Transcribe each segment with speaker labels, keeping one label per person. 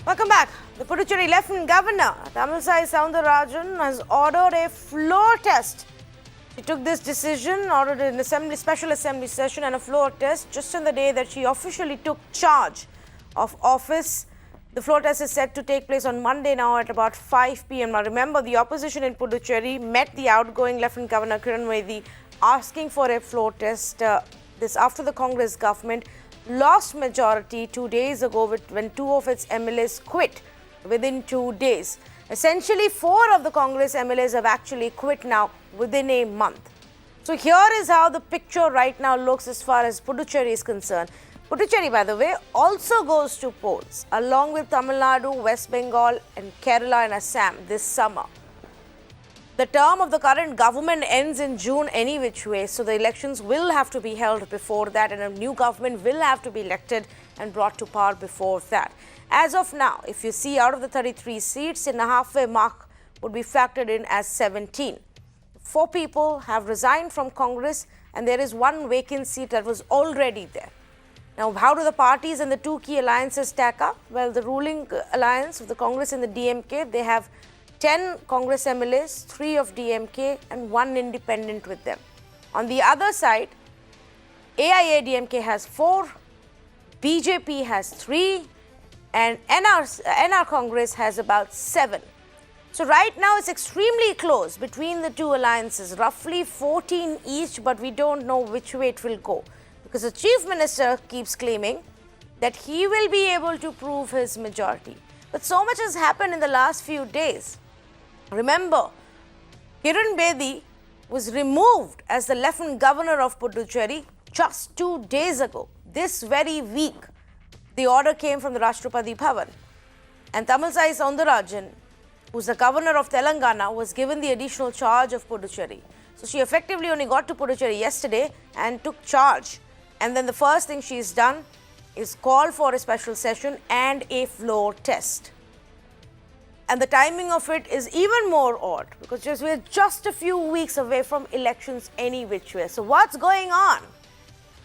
Speaker 1: Welcome back. The Puducherry Lieutenant Governor Tamilisai Soundararajan has ordered a floor test. She took this decision, ordered an special assembly session and a floor test just on the day that she officially took charge of office. The floor test is set to take place on Monday now at about 5 p.m. Now remember, the opposition in Puducherry met the outgoing Lieutenant Governor Kiran Bedi asking for a floor test. This after the Congress government lost majority 2 days ago when two of its MLAs quit within 2 days. Essentially, 4 of the Congress MLAs have actually quit now within a month. So here is how the picture right now looks as far as Puducherry is concerned. Puducherry, by the way, also goes to polls along with Tamil Nadu, West Bengal and Kerala and Assam this summer. The term of the current government ends in June any which way, so the elections will have to be held before that and a new government will have to be elected and brought to power before that. As of now, if you see out of the 33 seats, in the halfway mark would be factored in as 17. 4 people have resigned from Congress and there is 1 vacant seat that was already there. Now, how do the parties and the 2 key alliances stack up? Well, the ruling alliance of the Congress and the DMK, they have 10 Congress MLAs, 3 of DMK and 1 independent with them. On the other side, AIADMK has 4, BJP has 3 and NR Congress has about 7. So right now it's extremely close between the 2 alliances, roughly 14 each, but we don't know which way it will go. Because the Chief Minister keeps claiming that he will be able to prove his majority. But so much has happened in the last few days. Remember, Kiran Bedi was removed as the Lieutenant Governor of Puducherry just 2 days ago. This very week, the order came from the Rashtrapati Bhavan. And Tamilisai Soundararajan, who's the Governor of Telangana, was given the additional charge of Puducherry. So she effectively only got to Puducherry yesterday and took charge. And then the first thing she's done is call for a special session and a floor test. And the timing of it is even more odd because we're just a few weeks away from elections any which way. So what's going on?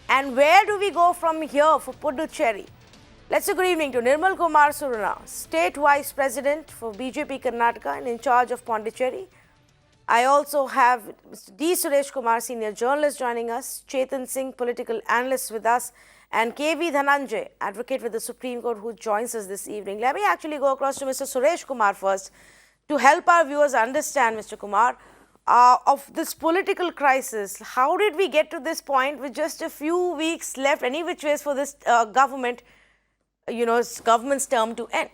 Speaker 1: And where do we go from here for Puducherry? Let's say good evening to Nirmal Kumar Surana, State Vice President for BJP Karnataka and in charge of Pondicherry. I also have Mr. D. Suresh Kumar, Senior Journalist, joining us, Chetan Singh, Political Analyst with us, and K.V. Dhananjay, Advocate with the Supreme Court, who joins us this evening. Let me actually go across to Mr. Suresh Kumar first to help our viewers understand, Mr. Kumar, of this political crisis. How did we get to this point with just a few weeks left, any which ways for this government's term to end?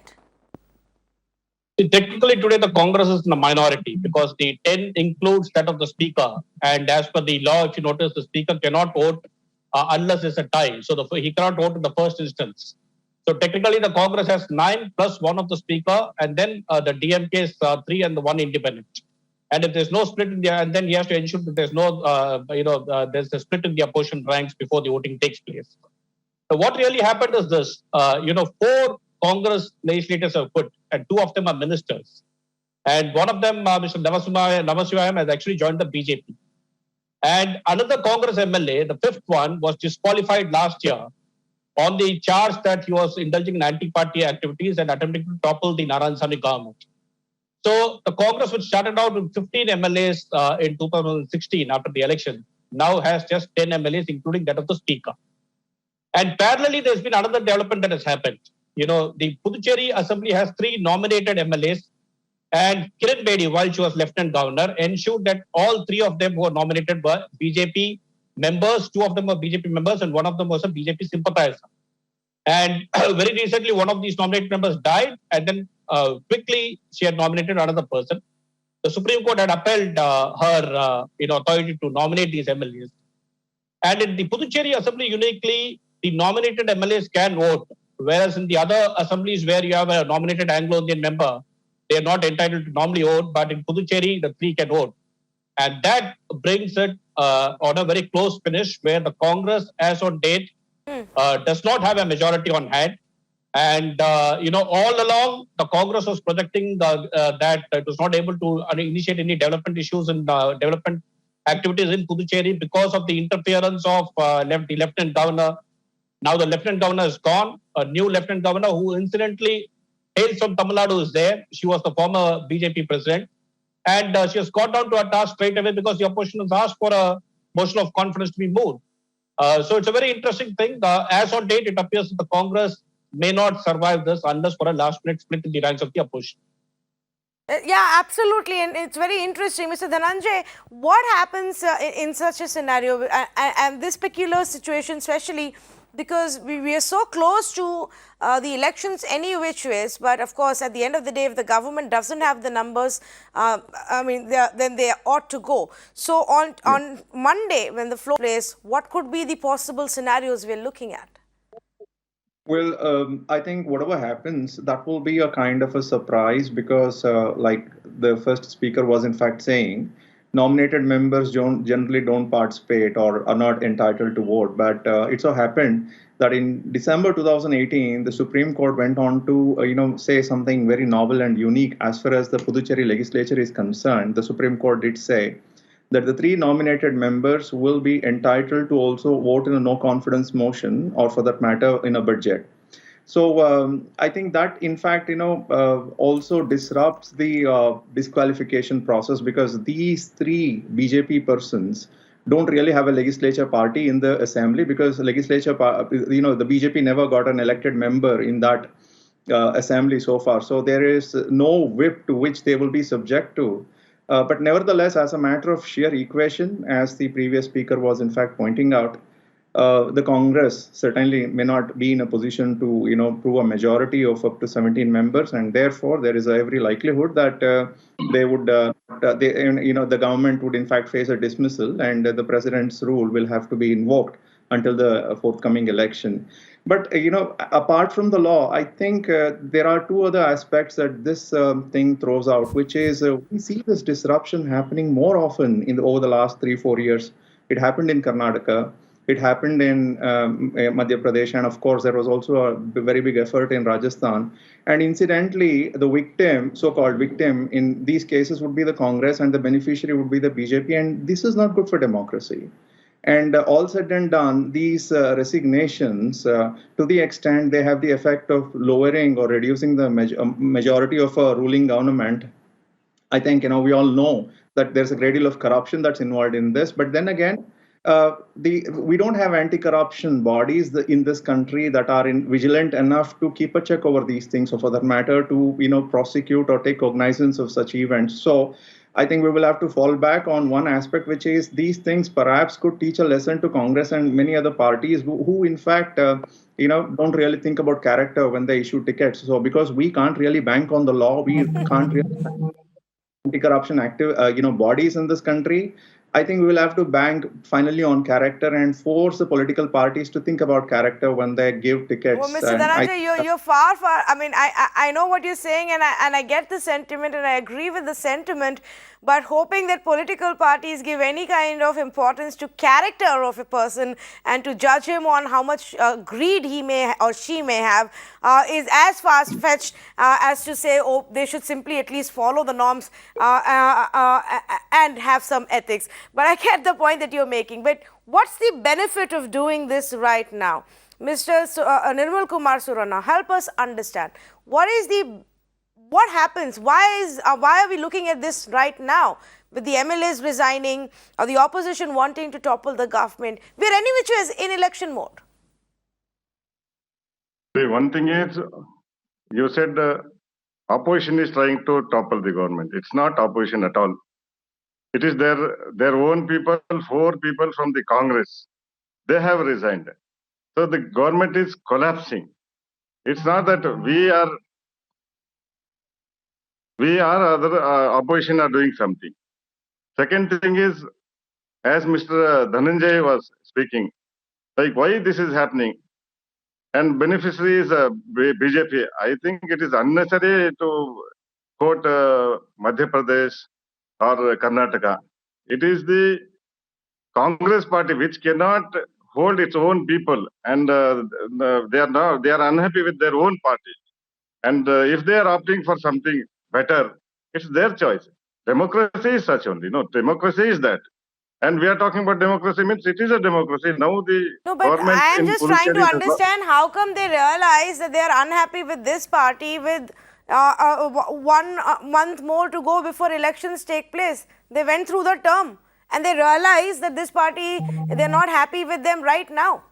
Speaker 2: Technically, today the Congress is in a minority because the 10 includes that of the Speaker. And as per the law, if you notice, the Speaker cannot vote unless it's a tie. So he cannot vote in the first instance. So technically, the Congress has 9 plus 1 of the Speaker, and then the DMK is 3 and the 1 independent. And if there's no split in the, and then he has to ensure that there's no, there's a split in the opposition ranks before the voting takes place. So what really happened is this: 4 Congress legislators have quit, and 2 of them are ministers. And one of them, Mr. Namasivayam, has actually joined the BJP. And another Congress MLA, the 5th one, was disqualified last year on the charge that he was indulging in anti-party activities and attempting to topple the Narayanaswamy government. So the Congress, which started out with 15 MLAs in 2016 after the election, now has just 10 MLAs, including that of the Speaker. And parallelly, there's been another development that has happened. The Puducherry Assembly has 3 nominated MLAs, and Kiran Bedi, while she was Lieutenant Governor, ensured that all 3 of them who were nominated were BJP members. 2 of them were BJP members, and 1 of them was a BJP sympathizer. And very recently, one of these nominated members died, and then quickly she had nominated another person. The Supreme Court had upheld her authority to nominate these MLAs. And in the Puducherry Assembly, uniquely, the nominated MLAs can vote, whereas in the other assemblies where you have a nominated Anglo-Indian member, they are not entitled to normally vote, but in Puducherry, the 3 can vote. And that brings it on a very close finish where the Congress, as on date, does not have a majority on hand. And, all along, the Congress was projecting that it was not able to initiate any development issues and development activities in Puducherry because of the interference of the Lieutenant Governor. Now the Lieutenant Governor is gone, a new Lieutenant Governor who incidentally hails from Tamil Nadu is there. She was the former BJP president. And she has got down to her task straight away because the opposition has asked for a motion of confidence to be moved. So it's a very interesting thing. As on date, it appears that the Congress may not survive this unless for a last minute split in the ranks of the opposition.
Speaker 1: Yeah, absolutely. And it's very interesting. Mr. Dhananjay, what happens in such a scenario and this peculiar situation, especially because we are so close to the elections any which ways, but of course, at the end of the day, if the government doesn't have the numbers, then they ought to go. So on Monday, when the floor plays, what could be the possible scenarios we're looking at?
Speaker 3: Well, I think whatever happens, that will be a kind of a surprise because, like the first speaker was in fact saying, nominated members generally don't participate or are not entitled to vote. But it so happened that in December 2018, the Supreme Court went on to, say something very novel and unique as far as the Puducherry legislature is concerned. The Supreme Court did say that the 3 nominated members will be entitled to also vote in a no confidence motion, or for that matter, in a budget. So I think that, in fact, also disrupts the disqualification process because these 3 BJP persons don't really have a legislature party in the assembly because legislature, the BJP never got an elected member in that assembly so far. So there is no whip to which they will be subject to. But nevertheless, as a matter of sheer equation, as the previous speaker was in fact pointing out, the Congress certainly may not be in a position to, prove a majority of up to 17 members, and therefore there is every likelihood that they would, the government would in fact face a dismissal, and the president's rule will have to be invoked until the forthcoming election. But, apart from the law, I think there are 2 other aspects that this thing throws out, which is we see this disruption happening more often over the last 3-4 years. It happened in Karnataka. It happened in Madhya Pradesh. And of course, there was also a very big effort in Rajasthan. And incidentally, the victim, so-called victim in these cases would be the Congress and the beneficiary would be the BJP. And this is not good for democracy. And all said and done, these resignations, to the extent they have the effect of lowering or reducing the majority of a ruling government, I think, we all know that there's a great deal of corruption that's involved in this. But then again, we don't have anti-corruption bodies in this country that are vigilant enough to keep a check over these things, or for that matter, to prosecute or take cognizance of such events. So I think we will have to fall back on one aspect, which is these things perhaps could teach a lesson to Congress and many other parties who in fact, don't really think about character when they issue tickets. So because we can't really bank on the law, we can't really anti-corruption active, bodies in this country. I think we will have to bank finally on character and force the political parties to think about character when they give tickets.
Speaker 1: Well, Mr. Dhananjay, you're far. I mean, I know what you're saying, and I get the sentiment, and I agree with the sentiment. But hoping that political parties give any kind of importance to character of a person and to judge him on how much greed he may or she may have is as far-fetched as to say, oh, they should simply at least follow the norms and have some ethics. But I get the point that you're making. But what's the benefit of doing this right now? Mr. Nirmal Kumar Surana, help us understand. What happens? Why are we looking at this right now with the MLAs resigning or the opposition wanting to topple the government? We're any which ways in election mode.
Speaker 4: See, one thing is, you said opposition is trying to topple the government. It's not opposition at all. It is their own people, 4 people from the Congress. They have resigned. So the government is collapsing. It's not that we are other opposition are doing something. Second thing is, as Mr. Dhananjay was speaking, like why this is happening, and beneficiary is BJP. I think it is unnecessary to quote Madhya Pradesh or Karnataka. It is the Congress party which cannot hold its own people, and they are unhappy with their own party. And if they are opting for something better, it's their choice. Democracy is such only. No, democracy is that. And we are talking about democracy, means it is a democracy. Now the
Speaker 1: No, but I am just trying to understand how come they realize that they are unhappy with this party with 1 month more to go before elections take place. They went through the term and they realized that this party, they're not happy with them right now.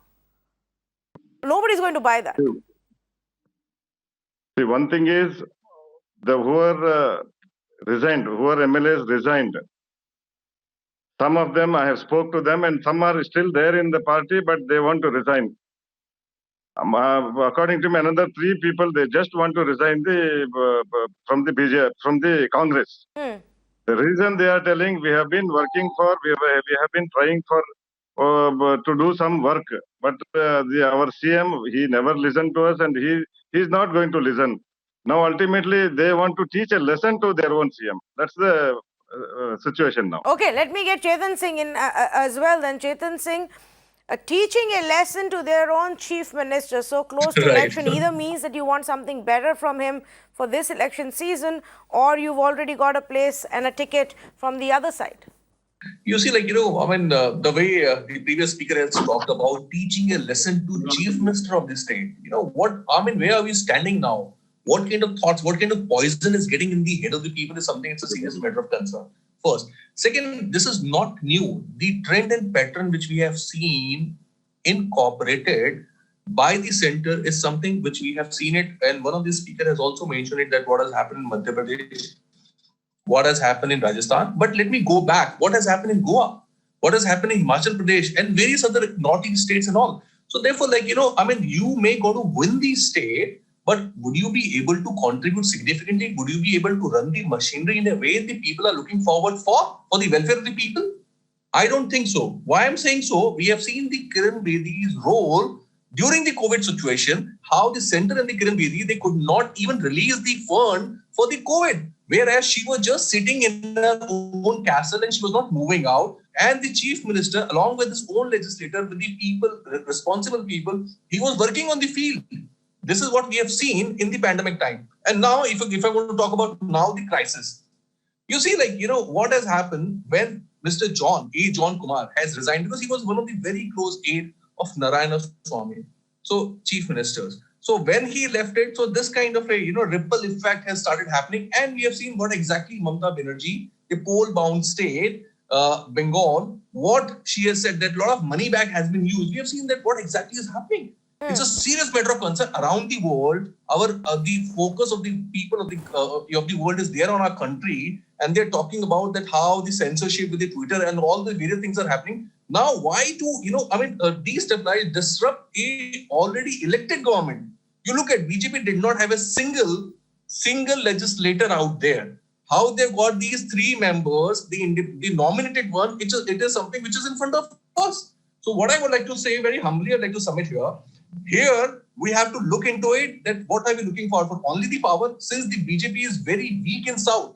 Speaker 1: Nobody's going to buy that.
Speaker 4: See, one thing is whoever MLAs resigned. Some of them I have spoke to them, and some are still there in the party, but they want to resign. According to me, another 3 people they just want to resign from the BJP, from the Congress. The reason they are telling, we have been working for, we have been trying for to do some work, but our CM, he never listened to us, and he is not going to listen. Now ultimately they want to teach a lesson to their own CM. That's the situation now.
Speaker 1: Okay, let me get Chetan Singh in as well. Then Chetan Singh, teaching a lesson to their own chief minister so close to election either means that you want something better from him for this election season, or you've already got a place and a ticket from the other side.
Speaker 5: You see, like, the way the previous speaker has talked about teaching a lesson to chief minister of the state, where are we standing now? What kind of thoughts, what kind of poison is getting in the head of the people is something, it's a serious matter of concern. First. Second, this is not new. The trend and pattern which we have seen incorporated by the center is something which we have seen it. And one of the speakers has also mentioned it, that what has happened in Madhya Pradesh, what has happened in Rajasthan. But let me go back. What has happened in Goa? What has happened in Himachal Pradesh and various other northeast states and all? So therefore, you may go to win the state, but would you be able to contribute significantly? Would you be able to run the machinery in a way the people are looking forward for the welfare of the people? I don't think so. Why I'm saying so, we have seen the Kiran Bedi's role during the COVID situation, how the center and the Kiran Bedi, they could not even release the fund for the COVID, whereas she was just sitting in her own castle and she was not moving out. And the chief minister, along with his own legislator, with the people, responsible people, he was working on the field. This is what we have seen in the pandemic time. And now, if I want to talk about now the crisis, you see, what has happened when Mr. John Kumar has resigned, because he was one of the very close aide of Narayana Swamy, so chief ministers. So when he left it, so this kind of a ripple effect has started happening, and we have seen what exactly Mamata Banerjee, the poll-bound state, Bengal, what she has said, that a lot of money back has been used. We have seen that what exactly is happening. It's a serious matter of concern around the world. The focus of the people of the world is there on our country, and they're talking about that how the censorship with the Twitter and all the various things are happening. Now, why to destabilize, disrupt a already elected government? You look at BJP did not have a single legislator out there. How they've got these 3 members, the nominated one, it is something which is in front of us. So what I would like to say very humbly, I'd like to submit here. Here, we have to look into it, that what are we looking for only the power, since the BJP is very weak in South.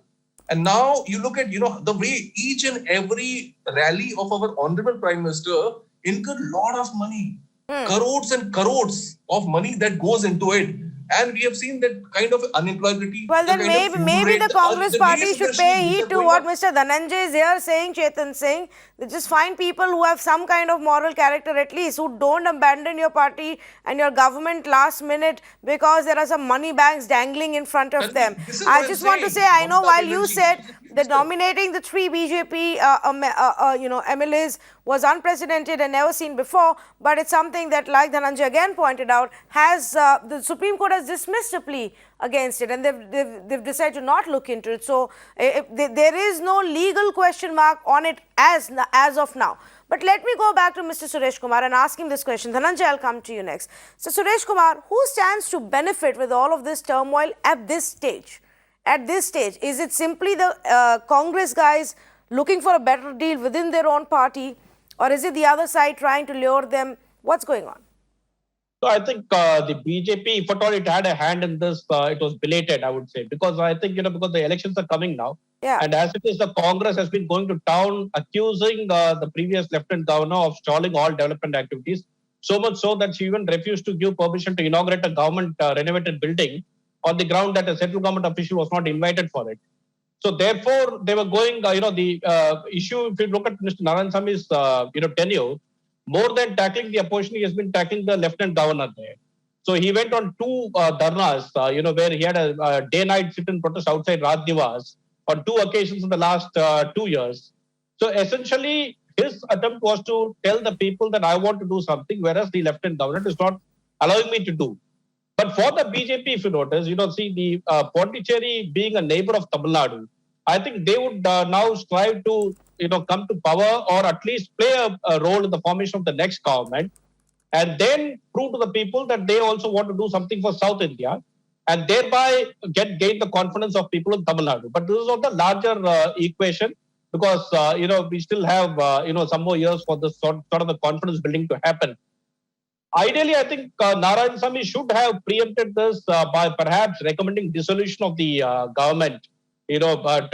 Speaker 5: And now you look at, the way each and every rally of our Honorable Prime Minister incur a lot of money, crores and crores of money that goes into it. And we have seen that kind of unemployability.
Speaker 1: Well, then maybe the Congress party should pay heed to what Mr. Dhananjay is here saying, Chetan Singh. They just find people who have some kind of moral character at least, who don't abandon your party and your government last minute because there are some money bags dangling in front of them. I just want to say, I know while you said that nominating the 3 BJP MLAs was unprecedented and never seen before, but it's something that, like Dhananjay again pointed out, has the Supreme Court has dismissed a plea against it, and they've decided to not look into it. So there is no legal question mark on it as of now. But let me go back to Mr. Suresh Kumar and ask him this question. Dhananjay, I'll come to you next. So Suresh Kumar, who stands to benefit with all of this turmoil at this stage? At this stage, is it simply the Congress guys looking for a better deal within their own party, or is it the other side trying to lure them? What's going on?
Speaker 2: So I think the BJP, if at all it had a hand in this, it was belated, I would say, because I think, because the elections are coming now.
Speaker 1: Yeah.
Speaker 2: And as it is, the Congress has been going to town accusing the previous Lieutenant Governor of stalling all development activities, so much so that she even refused to give permission to inaugurate a government renovated building on the ground that a central government official was not invited for it. So therefore, they were going, the issue, if you look at Mr. Narayanaswamy's, tenure, more than tackling the opposition, he has been tackling the Lieutenant Governor there. So he went on two dharnas, where he had a day-night sit-in protest outside Raj Nivas on two occasions in the last 2 years. So essentially, his attempt was to tell the people that I want to do something, whereas the lieutenant government is not allowing me to do. But for the BJP, if you notice, see the Pondicherry being a neighbor of Tamil Nadu, I think they would now strive to, come to power or at least play a role in the formation of the next government, and then prove to the people that they also want to do something for South India, and thereby gain the confidence of people in Tamil Nadu. But this is not the larger equation, because we still have some more years for this sort of the confidence building to happen. Ideally, I think Narayanasamy should have preempted this by perhaps recommending dissolution of the government. But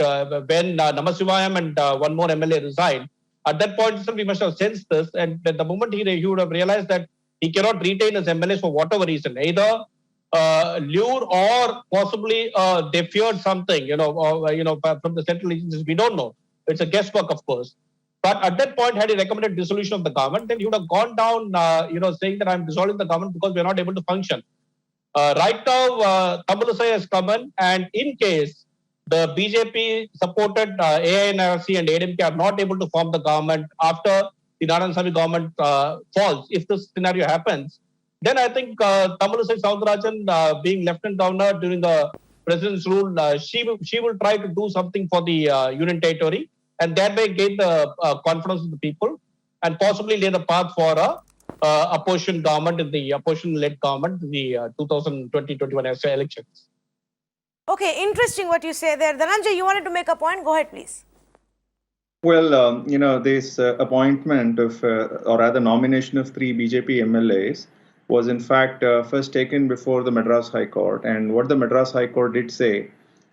Speaker 2: when Namasivayam and one more MLA resigned, at that point we must have sensed this, and at the moment he would have realized that he cannot retain his MLAs for whatever reason, either lure or possibly they feared something, from the central agencies. We don't know. It's a guesswork, of course. But at that point, had he recommended dissolution of the government, then he would have gone down, saying that I'm dissolving the government because we're not able to function. Right now, Tamilisai has come in, and in case the BJP supported AINRC and ADMK are not able to form the government after the Narayanasamy government falls, if this scenario happens, then I think Tamilisai Soundararajan, being lieutenant governor during the president's rule, she will try to do something for the union territory, and thereby gain the confidence of the people, and possibly lay the path for a opposition government in the opposition-led government in the 2020-21 elections.
Speaker 1: Okay, interesting what you say there. Dhananjay, you wanted to make a point? Go ahead, please.
Speaker 3: Well, this appointment of, or rather nomination of 3 BJP MLAs was in fact first taken before the Madras High Court. And what the Madras High Court did say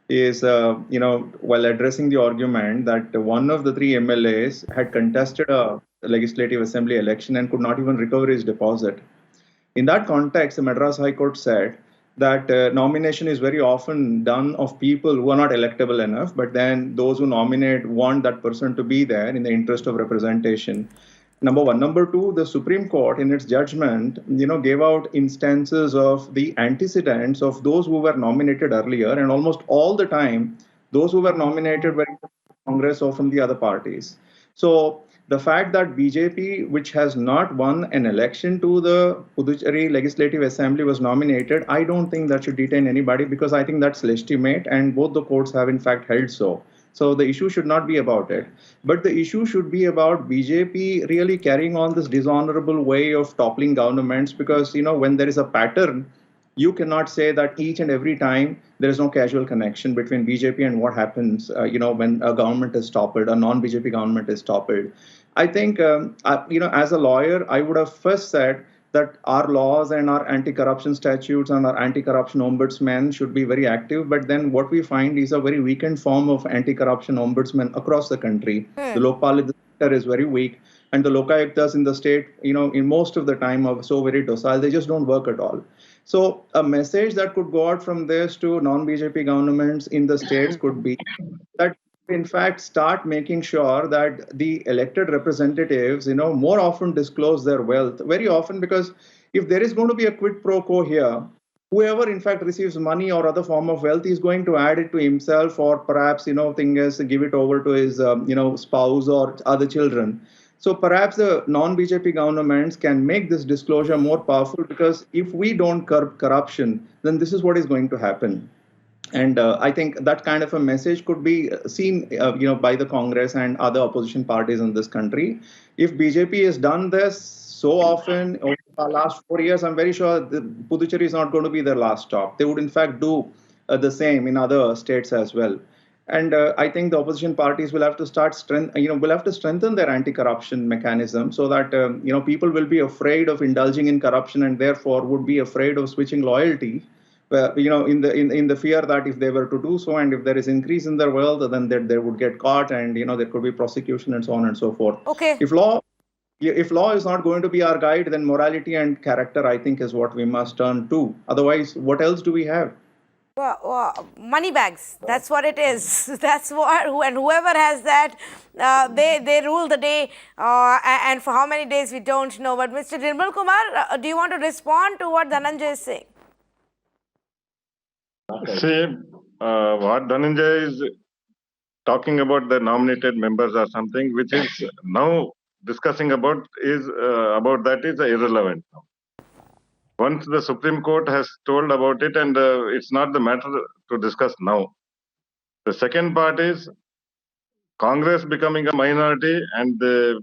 Speaker 3: is, while addressing the argument that one of the 3 MLAs had contested a legislative assembly election and could not even recover his deposit. In that context, the Madras High Court said that nomination is very often done of people who are not electable enough, but then those who nominate want that person to be there in the interest of representation. Number one. Number two, the Supreme Court in its judgment, gave out instances of the antecedents of those who were nominated earlier, and almost all the time, those who were nominated were from Congress or from the other parties. So the fact that BJP, which has not won an election to the Puducherry Legislative Assembly, was nominated, I don't think that should detain anybody, because I think that's legitimate, and both the courts have in fact held so. So the issue should not be about it. But the issue should be about BJP really carrying on this dishonorable way of toppling governments, because, when there is a pattern, you cannot say that each and every time there is no causal connection between BJP and what happens, when a government is toppled, a non-BJP government is toppled. I think, as a lawyer, I would have first said that our laws and our anti-corruption statutes and our anti-corruption ombudsman should be very active. But then what we find is a very weakened form of anti-corruption ombudsman across the country. The Lokpal sector is very weak, and the Lokayuktas in the state, in most of the time are so very docile, they just don't work at all. So a message that could go out from this to non-BJP governments in the states could be that, in fact, start making sure that the elected representatives, more often disclose their wealth very often, because if there is going to be a quid pro quo here, whoever in fact receives money or other form of wealth is going to add it to himself, or perhaps, thing is give it over to his, spouse or other children. So perhaps the non-BJP governments can make this disclosure more powerful, because if we don't curb corruption, then this is what is going to happen. And I think that kind of a message could be seen, by the Congress and other opposition parties in this country. If BJP has done this so often over the last 4 years, I'm very sure Puducherry is not going to be their last stop. They would, in fact, do the same in other states as well. And I think the opposition parties will have to strengthen their anti-corruption mechanism, so that people will be afraid of indulging in corruption, and therefore would be afraid of switching loyalty. In the fear that if they were to do so, and if there is increase in their wealth, then they would get caught, and there could be prosecution and so on and so forth.
Speaker 1: Okay.
Speaker 3: If law is not going to be our guide, then morality and character, I think, is what we must turn to. Otherwise, what else do we have?
Speaker 1: Money bags. That's what it is. That's what, and whoever has that, they rule the day. And for how many days we don't know. But Mr. Nirmal Kumar, do you want to respond to what Dhananjay is saying?
Speaker 4: See, what Dhananjay is talking about the nominated members or something, which is now discussing about is irrelevant now. Once the Supreme Court has told about it, and it's not the matter to discuss now. The second part is Congress becoming a minority, and the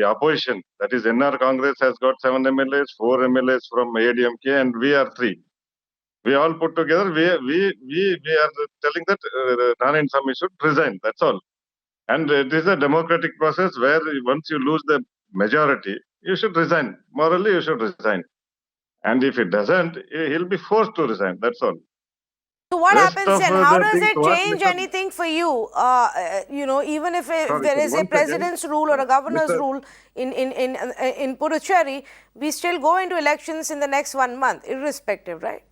Speaker 4: opposition, that is NR Congress, has got 7 MLAs, 4 MLAs from ADMK, and we are 3. We all put together, we are telling that Narayan-Swamy should resign. That's all. And it is a democratic process where once you lose the majority, you should resign. Morally, you should resign. And if it doesn't, he'll be forced to resign. That's all.
Speaker 1: So what
Speaker 4: Rest
Speaker 1: happens
Speaker 4: of,
Speaker 1: then? How
Speaker 4: the
Speaker 1: does
Speaker 4: things
Speaker 1: it
Speaker 4: what
Speaker 1: change
Speaker 4: Mr.
Speaker 1: anything for you? Even if
Speaker 4: Sorry,
Speaker 1: there is a
Speaker 4: once again,
Speaker 1: president's rule or a governor's
Speaker 4: Mr.
Speaker 1: rule in Puducherry, we still go into elections in the next 1 month, irrespective, right?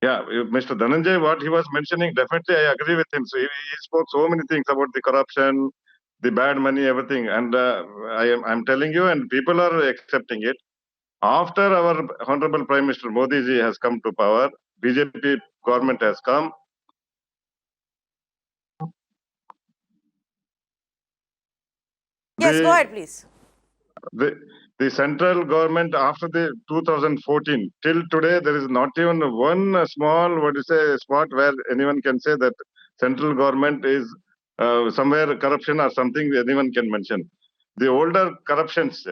Speaker 4: Yeah, Mr. Dhananjay, what he was mentioning, definitely I agree with him. So he spoke so many things about the corruption, the bad money, everything. And I'm telling you, and people are accepting it. After our Honorable Prime Minister Modi ji has come to power, BJP government has come.
Speaker 1: Yes, go ahead, please.
Speaker 4: The central government after the 2014 till today, there is not even one small spot where anyone can say that central government is somewhere corruption or something anyone can mention. The older corruptions,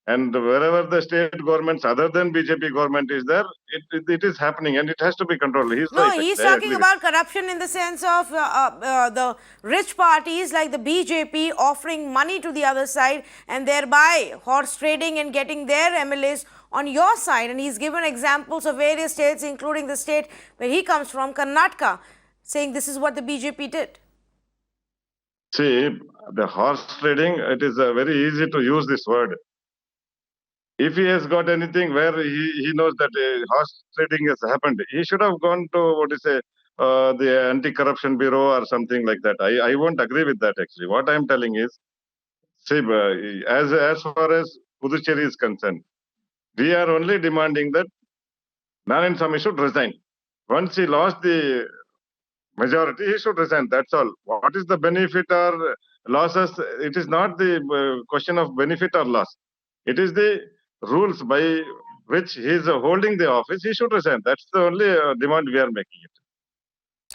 Speaker 4: and wherever the state governments other than BJP government is there, it is happening, and it has to be controlled. He's
Speaker 1: No,
Speaker 4: right.
Speaker 1: he's
Speaker 4: I
Speaker 1: talking
Speaker 4: agree
Speaker 1: about corruption in the sense of the rich parties like the BJP offering money to the other side and thereby horse trading and getting their MLAs on your side. And he's given examples of various states, including the state where he comes from, Karnataka, saying this is what the BJP did.
Speaker 4: See, the horse trading, it is very easy to use this word. If he has got anything where he knows that horse trading has happened, he should have gone to the Anti-Corruption Bureau or something like that. I won't agree with that actually. What I'm telling is, see, as far as Puducherry is concerned, we are only demanding that Narayan-Swamy should resign. Once he lost the majority, he should resign. That's all. What is the benefit or losses? It is not the question of benefit or loss. It is the rules by which he is holding the office. He should resign. That's the only demand we are making it.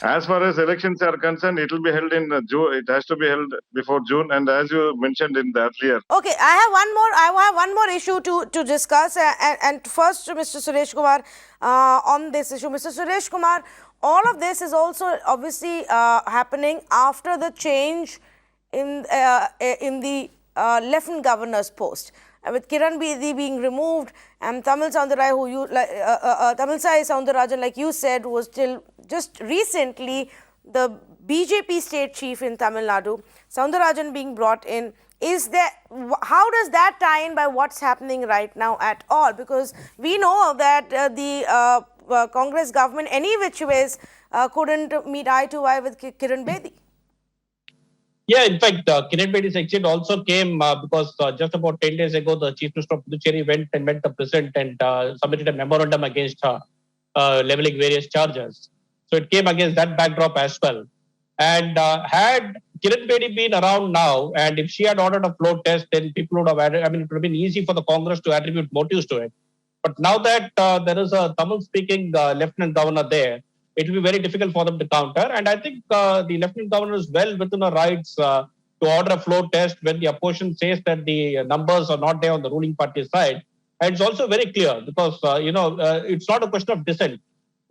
Speaker 4: As far as elections are concerned, it will be held in June. It has to be held before June. And as you mentioned in the earlier.
Speaker 1: Okay, I have one more issue to discuss. And first, Mr. Suresh Kumar, on this issue. Mr. Suresh Kumar, all of this is also obviously happening after the change in the Lieutenant Governor's post. With Kiran Bedi being removed and Tamilisai Soundarajan, like you said, was till just recently the BJP state chief in Tamil Nadu, Soundarajan being brought in. How does that tie in by what's happening right now at all? Because we know that the Congress government, any which ways, couldn't meet eye to eye with Kiran Bedi.
Speaker 2: Yeah, in fact, Kiran Bedi's exit also came because just about 10 days ago, the Chief Minister of Puducherry went to the President and submitted a memorandum against her, leveling various charges. So it came against that backdrop as well. And had Kiran Bedi been around now, and if she had ordered a floor test, then people would have added, it would have been easy for the Congress to attribute motives to it. But now that there is a Tamil-speaking Lieutenant Governor there, it will be very difficult for them to counter. And I think the Lieutenant Governor is well within her rights to order a floor test when the opposition says that the numbers are not there on the ruling party side. And it's also very clear because, it's not a question of dissent.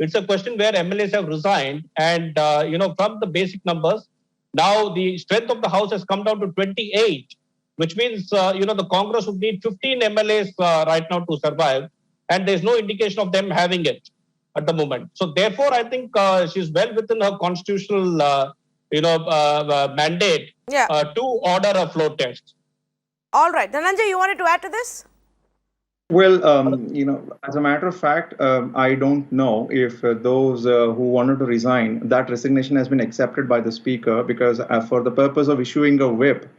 Speaker 2: It's a question where MLAs have resigned. And, from the basic numbers, now the strength of the House has come down to 28, which means, the Congress would need 15 MLAs right now to survive. And there's no indication of them having it at the moment. So therefore, I think she's well within her constitutional, mandate to order a floor test.
Speaker 1: All right. Dhananjay, you wanted to add to this?
Speaker 3: Well, as a matter of fact, I don't know if those who wanted to resign, that resignation has been accepted by the speaker, because for the purpose of issuing a whip,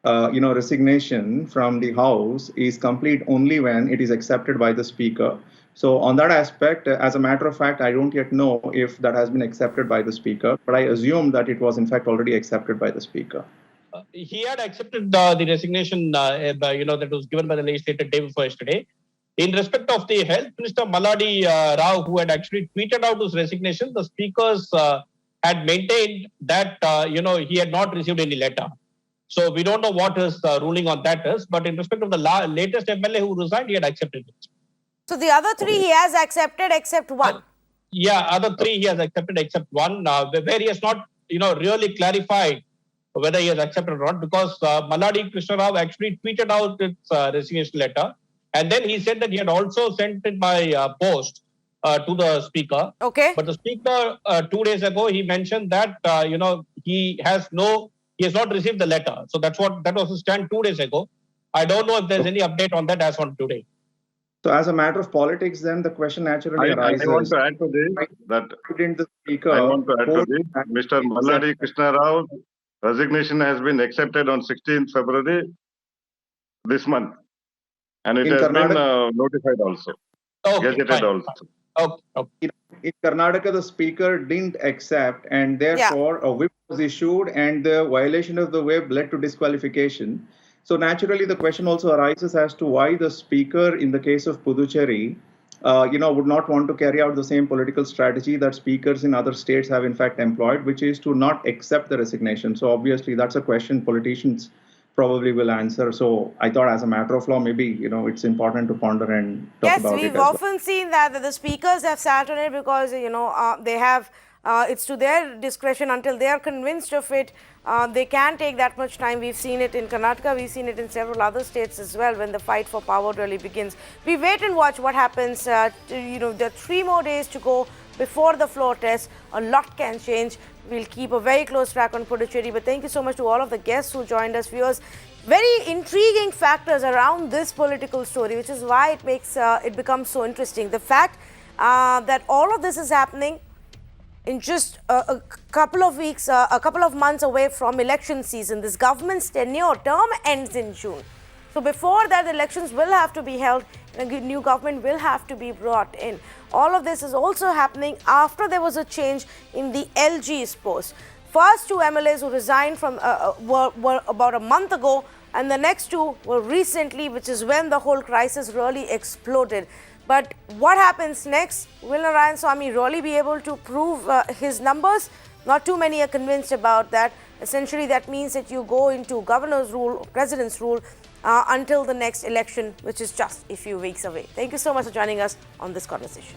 Speaker 3: resignation from the House is complete only when it is accepted by the speaker. So on that aspect, as a matter of fact, I don't yet know if that has been accepted by the speaker, but I assume that it was in fact already accepted by the speaker.
Speaker 2: He had accepted the resignation, that was given by the legislature day before yesterday. In respect of the Health Minister Maladi Rao, who had actually tweeted out his resignation, the speakers had maintained that he had not received any letter. So we don't know what his ruling on that is. But in respect of the latest MLA who resigned, he had accepted it.
Speaker 1: So the other three he has accepted except one.
Speaker 2: Yeah, other three he has accepted except one, where he has not really clarified whether he has accepted or not, because Maladi Krishna Rao actually tweeted out his resignation letter, and then he said that he had also sent it by post to the speaker.
Speaker 1: Okay.
Speaker 2: But the speaker 2 days ago he mentioned that he has not received the letter. So that was his stand 2 days ago. I don't know if there's any update on that as on today.
Speaker 3: So as a matter of politics, then the question naturally arises.
Speaker 4: I want to add to this that
Speaker 3: Didn't the speaker
Speaker 4: I want to add to
Speaker 3: hold-
Speaker 4: this. Mr. Maladi Krishna Rao resignation has been accepted on 16th February this month, and it
Speaker 3: In
Speaker 4: has been
Speaker 3: Karnataka-
Speaker 4: notified also,
Speaker 2: Okay,
Speaker 4: gazetted
Speaker 2: fine.
Speaker 4: also.
Speaker 2: Okay.
Speaker 3: In Karnataka, the speaker didn't accept, and therefore a whip was issued, and the violation of the whip led to disqualification. So naturally, the question also arises as to why the speaker, in the case of Puducherry, would not want to carry out the same political strategy that speakers in other states have in fact employed, which is to not accept the resignation. So obviously, that's a question politicians probably will answer. So I thought, as a matter of law, maybe it's important to ponder and talk
Speaker 1: Yes,
Speaker 3: about it.
Speaker 1: we've
Speaker 3: as well.
Speaker 1: often seen that the speakers have sat on it because they have it's to their discretion until they are convinced of it. They can take that much time. We've seen it in Karnataka, we've seen it in several other states as well when the fight for power really begins. We wait and watch what happens. There are 3 more days to go before the floor test. A lot can change. We'll keep a very close track on Puducherry. But thank you so much to all of the guests who joined us, viewers. Very intriguing factors around this political story, which is why it makes it becomes so interesting. The fact that all of this is happening in just a couple of weeks, a couple of months away from election season. This government's term ends in June. So before that, the elections will have to be held and a new government will have to be brought in. All of this is also happening after there was a change in the LG's post. First 2 MLAs who resigned from were about a month ago, and the next 2 were recently, which is when the whole crisis really exploded. But what happens next? Will Narayanaswamy really be able to prove his numbers? Not too many are convinced about that. Essentially, that means that you go into governor's rule, president's rule, until the next election, which is just a few weeks away. Thank you so much for joining us on this conversation.